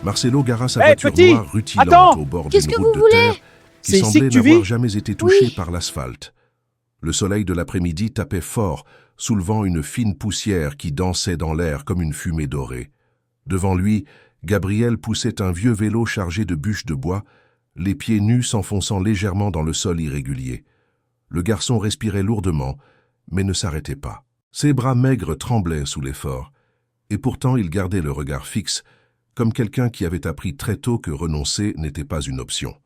Marcelo gara sa Hé, voiture petit! noire rutilante Attends! au bord Qu'est-ce d'une que route vous de terre voulez? qui C'est ici semblait que tu n'avoir vis? jamais été touchée Oui. par l'asphalte. Le soleil de l'après-midi tapait fort, soulevant une fine poussière qui dansait dans l'air comme une fumée dorée. Devant lui, Gabriel poussait un vieux vélo chargé de bûches de bois, les pieds nus s'enfonçant légèrement dans le sol irrégulier. Le garçon respirait lourdement, mais ne s'arrêtait pas. Ses bras maigres tremblaient sous l'effort, et pourtant il gardait le regard fixe, comme quelqu'un qui avait appris très tôt que renoncer n'était pas une option.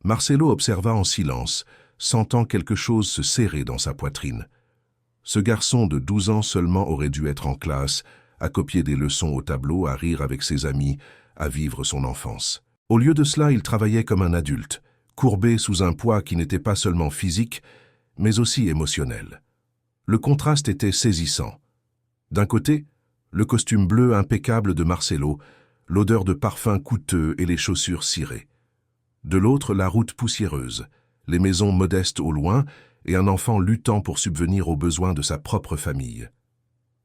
Marcelo observa en silence, sentant quelque chose se serrer dans sa poitrine. Ce garçon de 12 ans seulement aurait dû être en classe, à copier des leçons au tableau, à rire avec ses amis, à vivre son enfance. Au lieu de cela, il travaillait comme un adulte, courbé sous un poids qui n'était pas seulement physique, mais aussi émotionnel. Le contraste était saisissant. D'un côté, le costume bleu impeccable de Marcelo, l'odeur de parfum coûteux et les chaussures cirées. De l'autre, la route poussiéreuse, les maisons modestes au loin et un enfant luttant pour subvenir aux besoins de sa propre famille.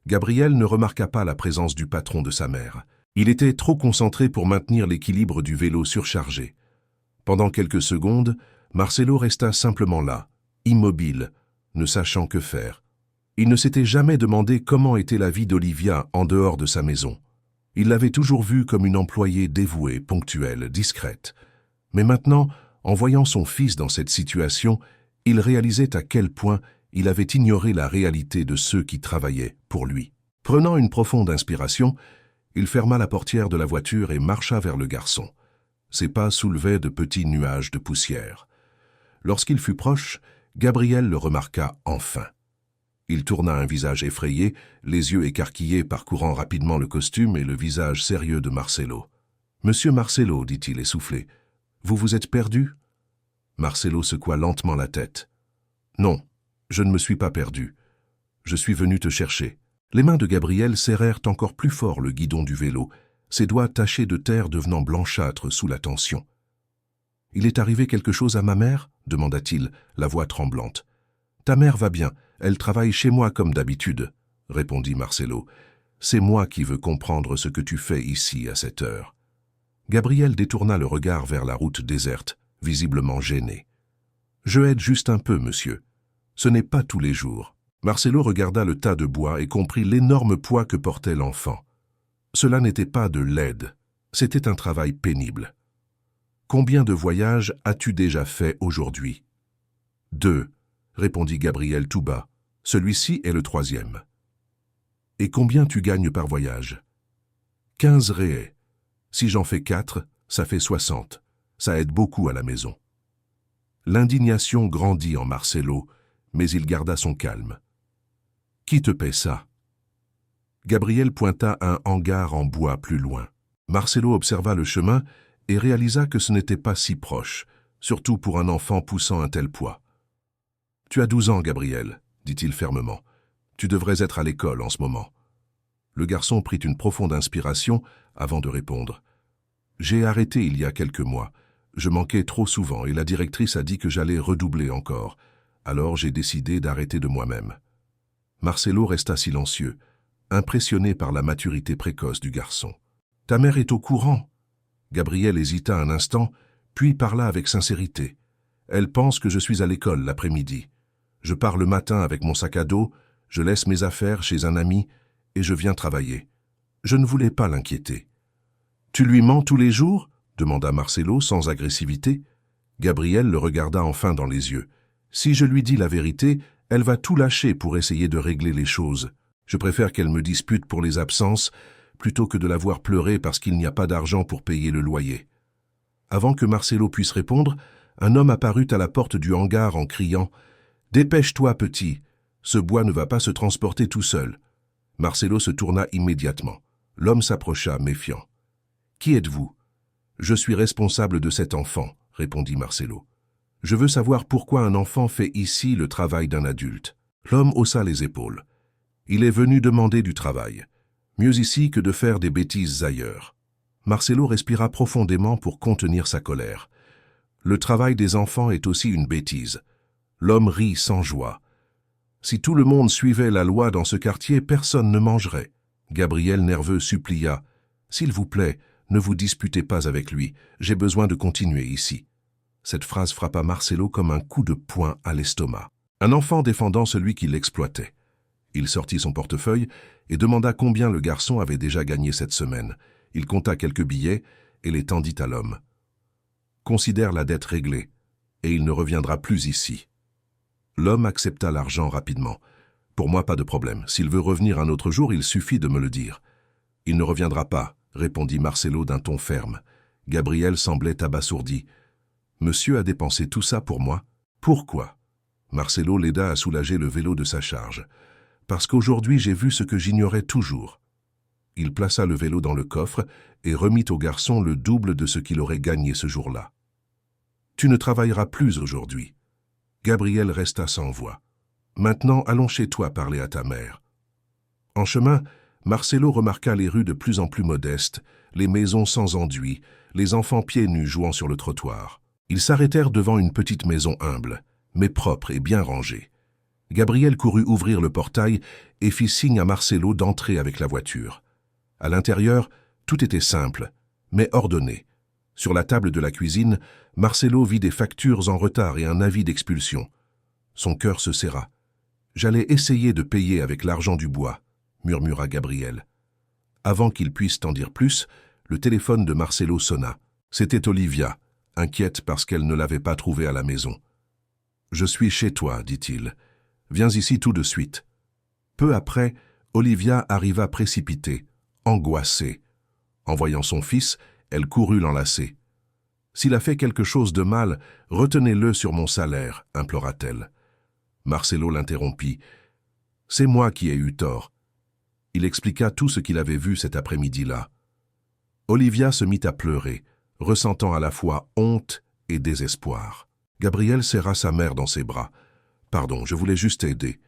Gabriel ne remarqua pas la présence du patron de sa mère. Il était trop concentré pour maintenir l'équilibre du vélo surchargé. Pendant quelques secondes, Marcelo resta simplement là, immobile, ne sachant que faire. Il ne s'était jamais demandé comment était la vie d'Olivia en dehors de sa maison. Il l'avait toujours vue comme une employée dévouée, ponctuelle, discrète. Mais maintenant, en voyant son fils dans cette situation, il réalisait à quel point il avait ignoré la réalité de ceux qui travaillaient pour lui. Prenant une profonde inspiration, il ferma la portière de la voiture et marcha vers le garçon. Ses pas soulevaient de petits nuages de poussière. Lorsqu'il fut proche, Gabriel le remarqua enfin. Il tourna un visage effrayé, les yeux écarquillés parcourant rapidement le costume et le visage sérieux de Marcelo. « Monsieur Marcelo, dit-il essoufflé, vous vous êtes perdu ?» Marcelo secoua lentement la tête. « Non, je ne me suis pas perdu. Je suis venu te chercher. » Les mains de Gabriel serrèrent encore plus fort le guidon du vélo, ses doigts tachés de terre devenant blanchâtres sous la tension. « Il est arrivé quelque chose à ma mère ?» demanda-t-il, la voix tremblante. « Ta mère va bien, elle travaille chez moi comme d'habitude, » répondit Marcelo. « C'est moi qui veux comprendre ce que tu fais ici à cette heure. » Gabriel détourna le regard vers la route déserte, visiblement gêné. « Je aide juste un peu, monsieur. Ce n'est pas tous les jours. » Marcelo regarda le tas de bois et comprit l'énorme poids que portait l'enfant. Cela n'était pas de l'aide, c'était un travail pénible. « Combien de voyages as-tu déjà fait aujourd'hui ?»« 2, répondit Gabriel tout bas. « Celui-ci est le 3e. »« Et combien tu gagnes par voyage ?»« 15 réais. Si j'en fais 4, ça fait 60. Ça aide beaucoup à la maison. » L'indignation grandit en Marcelo, mais il garda son calme. « Qui te paie ça ?» Gabriel pointa un hangar en bois plus loin. Marcelo observa le chemin et réalisa que ce n'était pas si proche, surtout pour un enfant poussant un tel poids. « Tu as 12 ans, Gabriel, » dit-il fermement. « Tu devrais être à l'école en ce moment. » Le garçon prit une profonde inspiration avant de répondre. « J'ai arrêté il y a quelques mois. Je manquais trop souvent et la directrice a dit que j'allais redoubler encore. Alors j'ai décidé d'arrêter de moi-même. » Marcelo resta silencieux, impressionné par la maturité précoce du garçon. « Ta mère est au courant ?» Gabriel hésita un instant, puis parla avec sincérité. « Elle pense que je suis à l'école l'après-midi. Je pars le matin avec mon sac à dos, je laisse mes affaires chez un ami et je viens travailler. Je ne voulais pas l'inquiéter. »« Tu lui mens tous les jours ?» demanda Marcelo sans agressivité. Gabriel le regarda enfin dans les yeux. « Si je lui dis la vérité, elle va tout lâcher pour essayer de régler les choses. Je préfère qu'elle me dispute pour les absences plutôt que de la voir pleurer parce qu'il n'y a pas d'argent pour payer le loyer. » Avant que Marcelo puisse répondre, un homme apparut à la porte du hangar en criant « Dépêche-toi, petit, ce bois ne va pas se transporter tout seul. » Marcelo se tourna immédiatement. L'homme s'approcha, méfiant. « Qui êtes-vous ?»« Je suis responsable de cet enfant, » répondit Marcelo. « Je veux savoir pourquoi un enfant fait ici le travail d'un adulte. » L'homme haussa les épaules. « Il est venu demander du travail. Mieux ici que de faire des bêtises ailleurs. » Marcelo respira profondément pour contenir sa colère. Le travail des enfants est aussi une bêtise. L'homme rit sans joie. Si tout le monde suivait la loi dans ce quartier, personne ne mangerait. Gabriel nerveux supplia. « S'il vous plaît, Ne vous disputez pas avec lui, j'ai besoin de continuer ici. » Cette phrase frappa Marcelo comme un coup de poing à l'estomac. Un enfant défendant celui qui l'exploitait. Il sortit son portefeuille et demanda combien le garçon avait déjà gagné cette semaine. Il compta quelques billets et les tendit à l'homme. « Considère la dette réglée, et il ne reviendra plus ici. » L'homme accepta l'argent rapidement. « Pour moi, pas de problème. S'il veut revenir un autre jour, il suffit de me le dire. »« Il ne reviendra pas, » répondit Marcelo d'un ton ferme. Gabriel semblait abasourdi. « Monsieur a dépensé tout ça pour moi? Pourquoi ?» Marcelo l'aida à soulager le vélo de sa charge. « Parce qu'aujourd'hui j'ai vu ce que j'ignorais toujours. » Il plaça le vélo dans le coffre et remit au garçon le double de ce qu'il aurait gagné ce jour-là. « Tu ne travailleras plus aujourd'hui. » Gabriel resta sans voix. « Maintenant, allons chez toi parler à ta mère. » En chemin, Marcelo remarqua les rues de plus en plus modestes, les maisons sans enduit, les enfants pieds nus jouant sur le trottoir. Ils s'arrêtèrent devant une petite maison humble, mais propre et bien rangée. Gabriel courut ouvrir le portail et fit signe à Marcelo d'entrer avec la voiture. À l'intérieur, tout était simple, mais ordonné. Sur la table de la cuisine, Marcelo vit des factures en retard et un avis d'expulsion. Son cœur se serra. « J'allais essayer de payer avec l'argent du bois », murmura Gabriel. Avant qu'il puisse en dire plus, le téléphone de Marcelo sonna. C'était Olivia, inquiète parce qu'elle ne l'avait pas trouvé à la maison. « Je suis chez toi, dit-il. Viens ici tout de suite. » Peu après, Olivia arriva précipitée, angoissée. En voyant son fils, elle courut l'enlacer. « S'il a fait quelque chose de mal, retenez-le sur mon salaire, » implora-t-elle. Marcelo l'interrompit. « C'est moi qui ai eu tort. » Il expliqua tout ce qu'il avait vu cet après-midi-là. Olivia se mit à pleurer, ressentant à la fois honte et désespoir. Gabriel serra sa mère dans ses bras. « Pardon, je voulais juste aider. »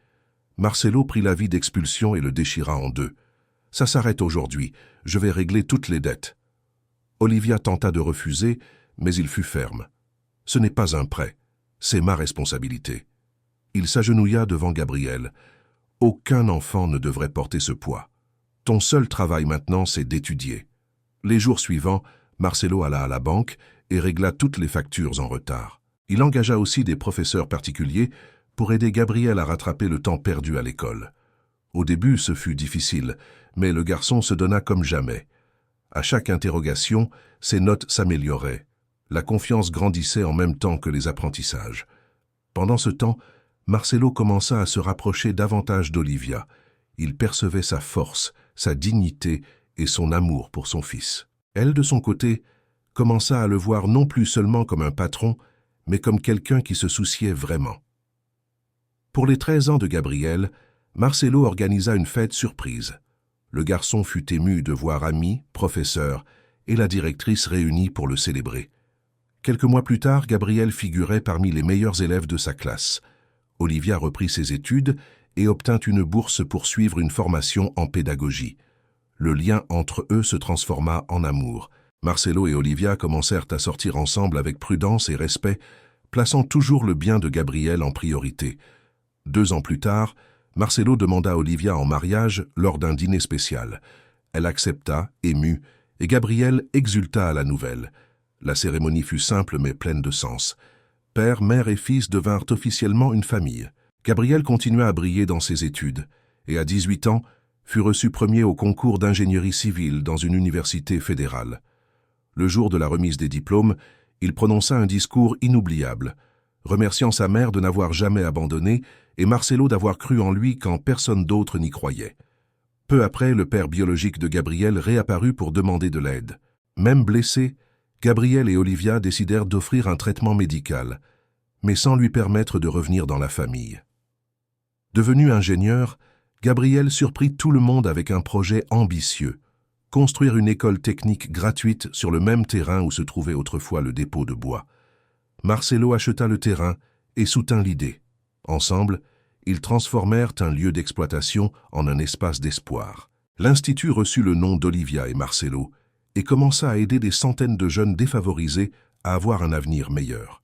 Marcelo prit l'avis d'expulsion et le déchira en deux. « Ça s'arrête aujourd'hui, je vais régler toutes les dettes. » Olivia tenta de refuser, mais il fut ferme. « Ce n'est pas un prêt, c'est ma responsabilité. » Il s'agenouilla devant Gabriel. « Aucun enfant ne devrait porter ce poids. Ton seul travail maintenant, c'est d'étudier. » Les jours suivants, Marcelo alla à la banque et régla toutes les factures en retard. Il engagea aussi des professeurs particuliers pour aider Gabriel à rattraper le temps perdu à l'école. Au début, ce fut difficile, mais le garçon se donna comme jamais. À chaque interrogation, ses notes s'amélioraient. La confiance grandissait en même temps que les apprentissages. Pendant ce temps, Marcelo commença à se rapprocher davantage d'Olivia. Il percevait sa force, sa dignité et son amour pour son fils. Elle, de son côté, commença à le voir non plus seulement comme un patron, mais comme quelqu'un qui se souciait vraiment. Pour les 13 ans de Gabriel, Marcelo organisa une fête surprise. Le garçon fut ému de voir amis, professeurs et la directrice réunis pour le célébrer. Quelques mois plus tard, Gabriel figurait parmi les meilleurs élèves de sa classe. Olivia reprit ses études et obtint une bourse pour suivre une formation en pédagogie. Le lien entre eux se transforma en amour. Marcelo et Olivia commencèrent à sortir ensemble avec prudence et respect, plaçant toujours le bien de Gabriel en priorité. 2 ans plus tard, Marcelo demanda Olivia en mariage lors d'un dîner spécial. Elle accepta, émue, et Gabriel exulta à la nouvelle. La cérémonie fut simple mais pleine de sens. Père, mère et fils devinrent officiellement une famille. Gabriel continua à briller dans ses études, et à 18 ans, fut reçu premier au concours d'ingénierie civile dans une université fédérale. Le jour de la remise des diplômes, il prononça un discours inoubliable, remerciant sa mère de n'avoir jamais abandonné et Marcelo d'avoir cru en lui quand personne d'autre n'y croyait. Peu après, le père biologique de Gabriel réapparut pour demander de l'aide. Même blessé, Gabriel et Olivia décidèrent d'offrir un traitement médical, mais sans lui permettre de revenir dans la famille. Devenu ingénieur, Gabriel surprit tout le monde avec un projet ambitieux, construire une école technique gratuite sur le même terrain où se trouvait autrefois le dépôt de bois. Marcelo acheta le terrain et soutint l'idée. Ensemble, ils transformèrent un lieu d'exploitation en un espace d'espoir. L'Institut reçut le nom d'Olivia et Marcelo et commença à aider des centaines de jeunes défavorisés à avoir un avenir meilleur.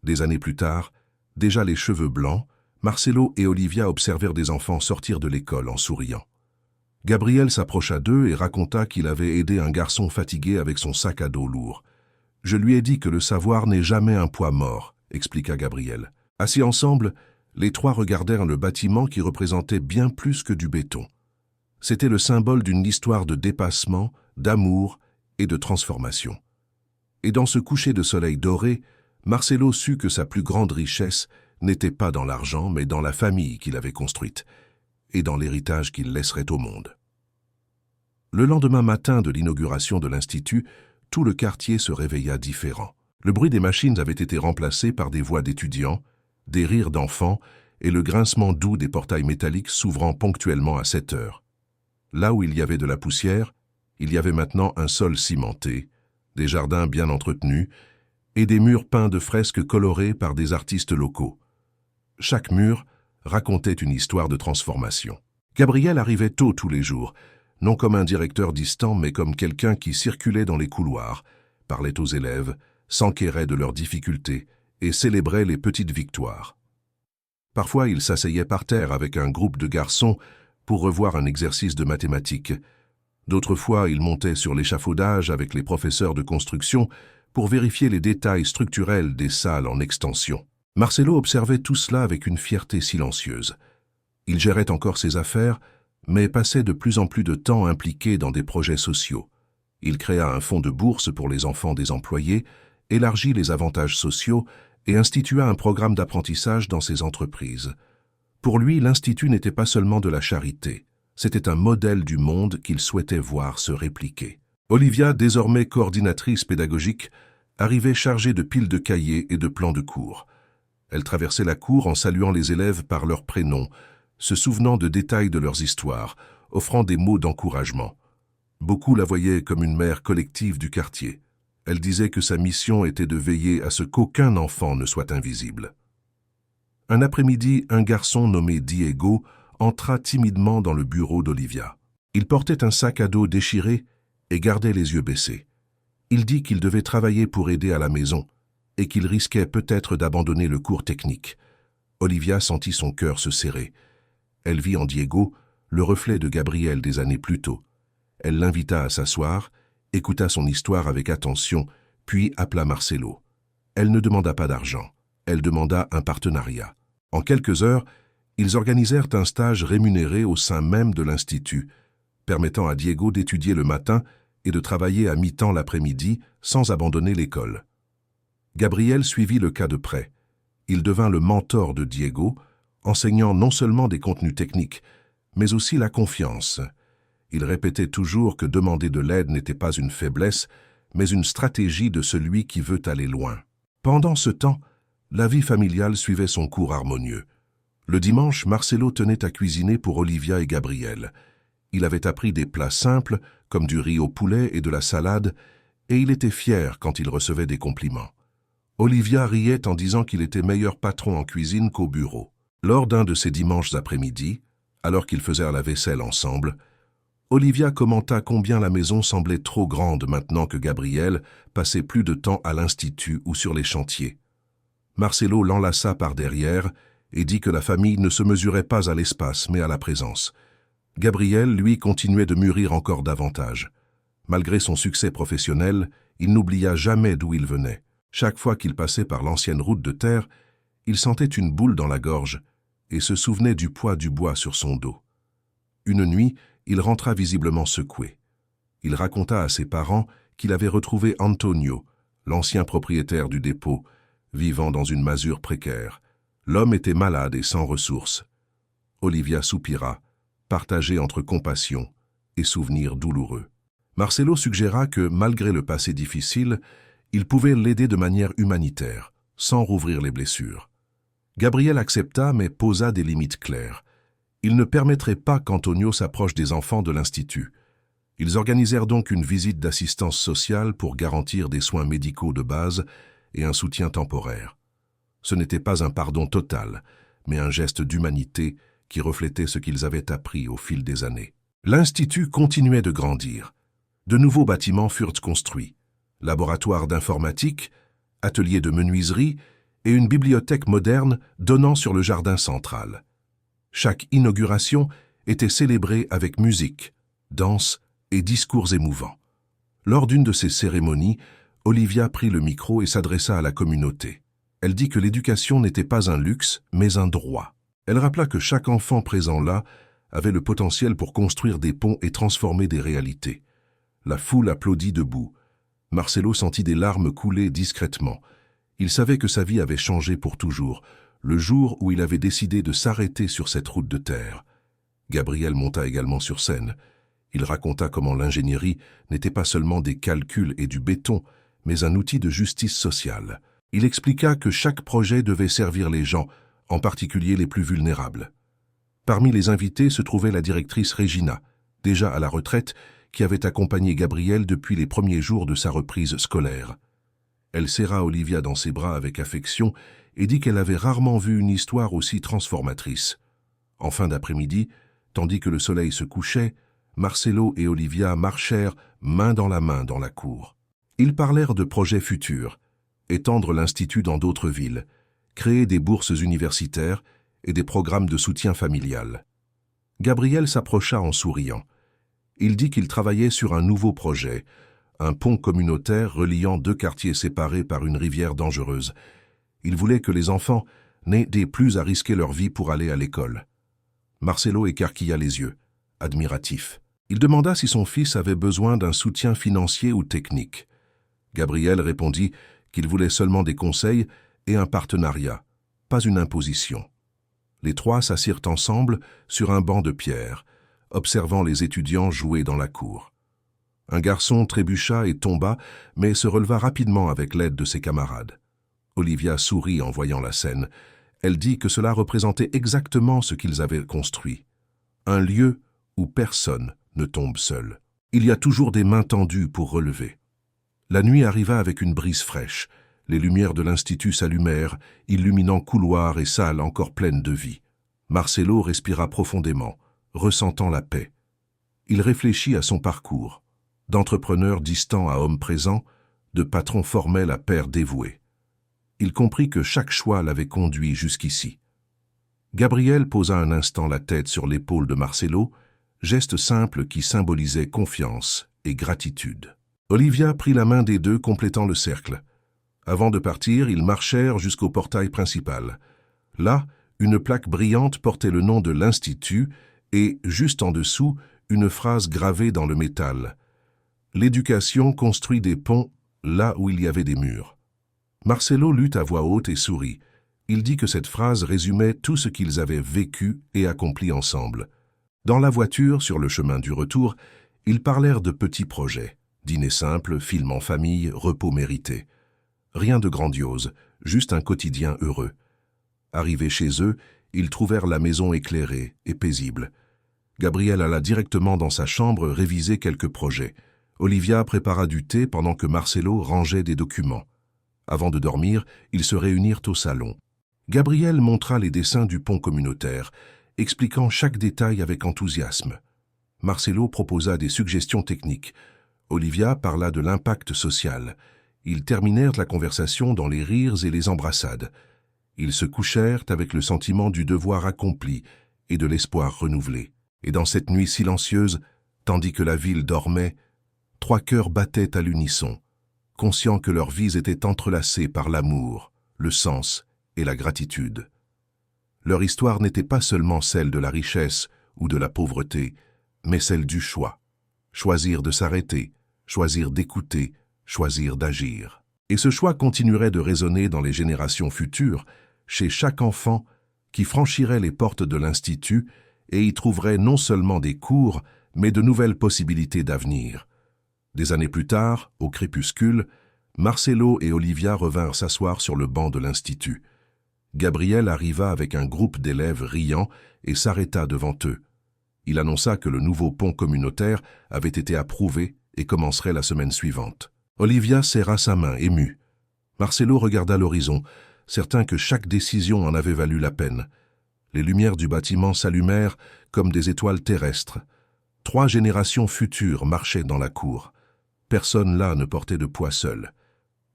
Des années plus tard, déjà les cheveux blancs, Marcelo et Olivia observèrent des enfants sortir de l'école en souriant. Gabriel s'approcha d'eux et raconta qu'il avait aidé un garçon fatigué avec son sac à dos lourd. « Je lui ai dit que le savoir n'est jamais un poids mort », expliqua Gabriel. Assis ensemble, les trois regardèrent le bâtiment qui représentait bien plus que du béton. C'était le symbole d'une histoire de dépassement, d'amour et de transformation. Et dans ce coucher de soleil doré, Marcelo sut que sa plus grande richesse n'était pas dans l'argent, mais dans la famille qu'il avait construite et dans l'héritage qu'il laisserait au monde. Le lendemain matin de l'inauguration de l'Institut, tout le quartier se réveilla différent. Le bruit des machines avait été remplacé par des voix d'étudiants, des rires d'enfants et le grincement doux des portails métalliques s'ouvrant ponctuellement à 7 heures. Là où il y avait de la poussière, il y avait maintenant un sol cimenté, des jardins bien entretenus et des murs peints de fresques colorées par des artistes locaux. Chaque mur racontait une histoire de transformation. Gabriel arrivait tôt tous les jours, non comme un directeur distant, mais comme quelqu'un qui circulait dans les couloirs, parlait aux élèves, s'enquérait de leurs difficultés et célébrait les petites victoires. Parfois, il s'asseyait par terre avec un groupe de garçons pour revoir un exercice de mathématiques. D'autres fois, il montait sur l'échafaudage avec les professeurs de construction pour vérifier les détails structurels des salles en extension. Marcelo observait tout cela avec une fierté silencieuse. Il gérait encore ses affaires, mais passait de plus en plus de temps impliqué dans des projets sociaux. Il créa un fonds de bourse pour les enfants des employés, élargit les avantages sociaux et institua un programme d'apprentissage dans ses entreprises. Pour lui, l'Institut n'était pas seulement de la charité, c'était un modèle du monde qu'il souhaitait voir se répliquer. Olivia, désormais coordinatrice pédagogique, arrivait chargée de piles de cahiers et de plans de cours. Elle traversait la cour en saluant les élèves par leurs prénoms, se souvenant de détails de leurs histoires, offrant des mots d'encouragement. Beaucoup la voyaient comme une mère collective du quartier. Elle disait que sa mission était de veiller à ce qu'aucun enfant ne soit invisible. Un après-midi, un garçon nommé Diego entra timidement dans le bureau d'Olivia. Il portait un sac à dos déchiré et gardait les yeux baissés. Il dit qu'il devait travailler pour aider à la maison et qu'il risquait peut-être d'abandonner le cours technique. Olivia sentit son cœur se serrer. Elle vit en Diego le reflet de Gabriel des années plus tôt. Elle l'invita à s'asseoir, écouta son histoire avec attention, puis appela Marcelo. Elle ne demanda pas d'argent, elle demanda un partenariat. En quelques heures, ils organisèrent un stage rémunéré au sein même de l'Institut, permettant à Diego d'étudier le matin et de travailler à mi-temps l'après-midi sans abandonner l'école. Gabriel suivit le cas de près. Il devint le mentor de Diego, enseignant non seulement des contenus techniques, mais aussi la confiance. Il répétait toujours que demander de l'aide n'était pas une faiblesse, mais une stratégie de celui qui veut aller loin. Pendant ce temps, la vie familiale suivait son cours harmonieux. Le dimanche, Marcelo tenait à cuisiner pour Olivia et Gabriel. Il avait appris des plats simples, comme du riz au poulet et de la salade, et il était fier quand il recevait des compliments. Olivia riait en disant qu'il était meilleur patron en cuisine qu'au bureau. Lors d'un de ces dimanches après-midi, alors qu'ils faisaient la vaisselle ensemble, Olivia commenta combien la maison semblait trop grande maintenant que Gabriel passait plus de temps à l'Institut ou sur les chantiers. Marcelo l'enlaça par derrière et dit que la famille ne se mesurait pas à l'espace mais à la présence. Gabriel, lui, continuait de mûrir encore davantage. Malgré son succès professionnel, il n'oublia jamais d'où il venait. Chaque fois qu'il passait par l'ancienne route de terre, il sentait une boule dans la gorge et se souvenait du poids du bois sur son dos. Une nuit, il rentra visiblement secoué. Il raconta à ses parents qu'il avait retrouvé Antonio, l'ancien propriétaire du dépôt, vivant dans une masure précaire. L'homme était malade et sans ressources. Olivia soupira, partagée entre compassion et souvenirs douloureux. Marcelo suggéra que, malgré le passé difficile, il pouvait l'aider de manière humanitaire, sans rouvrir les blessures. Gabriel accepta, mais posa des limites claires. Il ne permettrait pas qu'Antonio s'approche des enfants de l'Institut. Ils organisèrent donc une visite d'assistance sociale pour garantir des soins médicaux de base et un soutien temporaire. Ce n'était pas un pardon total, mais un geste d'humanité qui reflétait ce qu'ils avaient appris au fil des années. L'Institut continuait de grandir. De nouveaux bâtiments furent construits. Laboratoire d'informatique, atelier de menuiserie et une bibliothèque moderne donnant sur le jardin central. Chaque inauguration était célébrée avec musique, danse et discours émouvants. Lors d'une de ces cérémonies, Olivia prit le micro et s'adressa à la communauté. Elle dit que l'éducation n'était pas un luxe, mais un droit. Elle rappela que chaque enfant présent là avait le potentiel pour construire des ponts et transformer des réalités. La foule applaudit debout. Marcelo sentit des larmes couler discrètement. Il savait que sa vie avait changé pour toujours, le jour où il avait décidé de s'arrêter sur cette route de terre. Gabriel monta également sur scène. Il raconta comment l'ingénierie n'était pas seulement des calculs et du béton, mais un outil de justice sociale. Il expliqua que chaque projet devait servir les gens, en particulier les plus vulnérables. Parmi les invités se trouvait la directrice Regina, déjà à la retraite, qui avait accompagné Gabriel depuis les premiers jours de sa reprise scolaire. Elle serra Olivia dans ses bras avec affection et dit qu'elle avait rarement vu une histoire aussi transformatrice. En fin d'après-midi, tandis que le soleil se couchait, Marcelo et Olivia marchèrent main dans la cour. Ils parlèrent de projets futurs, étendre l'Institut dans d'autres villes, créer des bourses universitaires et des programmes de soutien familial. Gabriel s'approcha en souriant. Il dit qu'il travaillait sur un nouveau projet, un pont communautaire reliant deux quartiers séparés par une rivière dangereuse. Il voulait que les enfants n'aient plus à risquer leur vie pour aller à l'école. Marcelo écarquilla les yeux, admiratif. Il demanda si son fils avait besoin d'un soutien financier ou technique. Gabriel répondit qu'il voulait seulement des conseils et un partenariat, pas une imposition. Les trois s'assirent ensemble sur un banc de pierre, observant les étudiants jouer dans la cour. Un garçon trébucha et tomba, mais se releva rapidement avec l'aide de ses camarades. Olivia sourit en voyant la scène. Elle dit que cela représentait exactement ce qu'ils avaient construit. Un lieu où personne ne tombe seul. Il y a toujours des mains tendues pour relever. La nuit arriva avec une brise fraîche. Les lumières de l'Institut s'allumèrent, illuminant couloirs et salles encore pleines de vie. Marcelo respira profondément, ressentant la paix. Il réfléchit à son parcours. D'entrepreneur distant à homme présent, de patron formel à père dévoué. Il comprit que chaque choix l'avait conduit jusqu'ici. Gabriel posa un instant la tête sur l'épaule de Marcelo, geste simple qui symbolisait confiance et gratitude. Olivia prit la main des deux, complétant le cercle. Avant de partir, ils marchèrent jusqu'au portail principal. Là, une plaque brillante portait le nom de l'Institut et, juste en dessous, une phrase gravée dans le métal. « L'éducation construit des ponts là où il y avait des murs. » Marcelo lut à voix haute et sourit. Il dit que cette phrase résumait tout ce qu'ils avaient vécu et accompli ensemble. Dans la voiture, sur le chemin du retour, ils parlèrent de petits projets. Dîner simple, film en famille, repos mérité. Rien de grandiose, juste un quotidien heureux. Arrivés chez eux, ils trouvèrent la maison éclairée et paisible. Gabriel alla directement dans sa chambre réviser quelques projets. Olivia prépara du thé pendant que Marcelo rangeait des documents. Avant de dormir, ils se réunirent au salon. Gabriel montra les dessins du pont communautaire, expliquant chaque détail avec enthousiasme. Marcelo proposa des suggestions techniques. Olivia parla de l'impact social. Ils terminèrent la conversation dans les rires et les embrassades. Ils se couchèrent avec le sentiment du devoir accompli et de l'espoir renouvelé. Et dans cette nuit silencieuse, tandis que la ville dormait, trois cœurs battaient à l'unisson, conscients que leurs vies étaient entrelacées par l'amour, le sens et la gratitude. Leur histoire n'était pas seulement celle de la richesse ou de la pauvreté, mais celle du choix. Choisir de s'arrêter, choisir d'écouter, choisir d'agir. Et ce choix continuerait de résonner dans les générations futures, chez chaque enfant qui franchirait les portes de l'Institut et y trouverait non seulement des cours, mais de nouvelles possibilités d'avenir. Des années plus tard, au crépuscule, Marcelo et Olivia revinrent s'asseoir sur le banc de l'Institut. Gabriel arriva avec un groupe d'élèves riants et s'arrêta devant eux. Il annonça que le nouveau pont communautaire avait été approuvé et commencerait la semaine suivante. Olivia serra sa main, émue. Marcelo regarda l'horizon, certain que chaque décision en avait valu la peine. Les lumières du bâtiment s'allumèrent comme des étoiles terrestres. 3 générations futures marchaient dans la cour. Personne là ne portait de poids seul.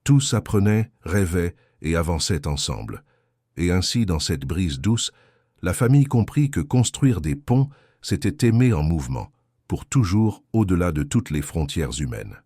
Tous apprenaient, rêvaient et avançaient ensemble. Et ainsi, dans cette brise douce, la famille comprit que construire des ponts, c'était aimer en mouvement, pour toujours au-delà de toutes les frontières humaines.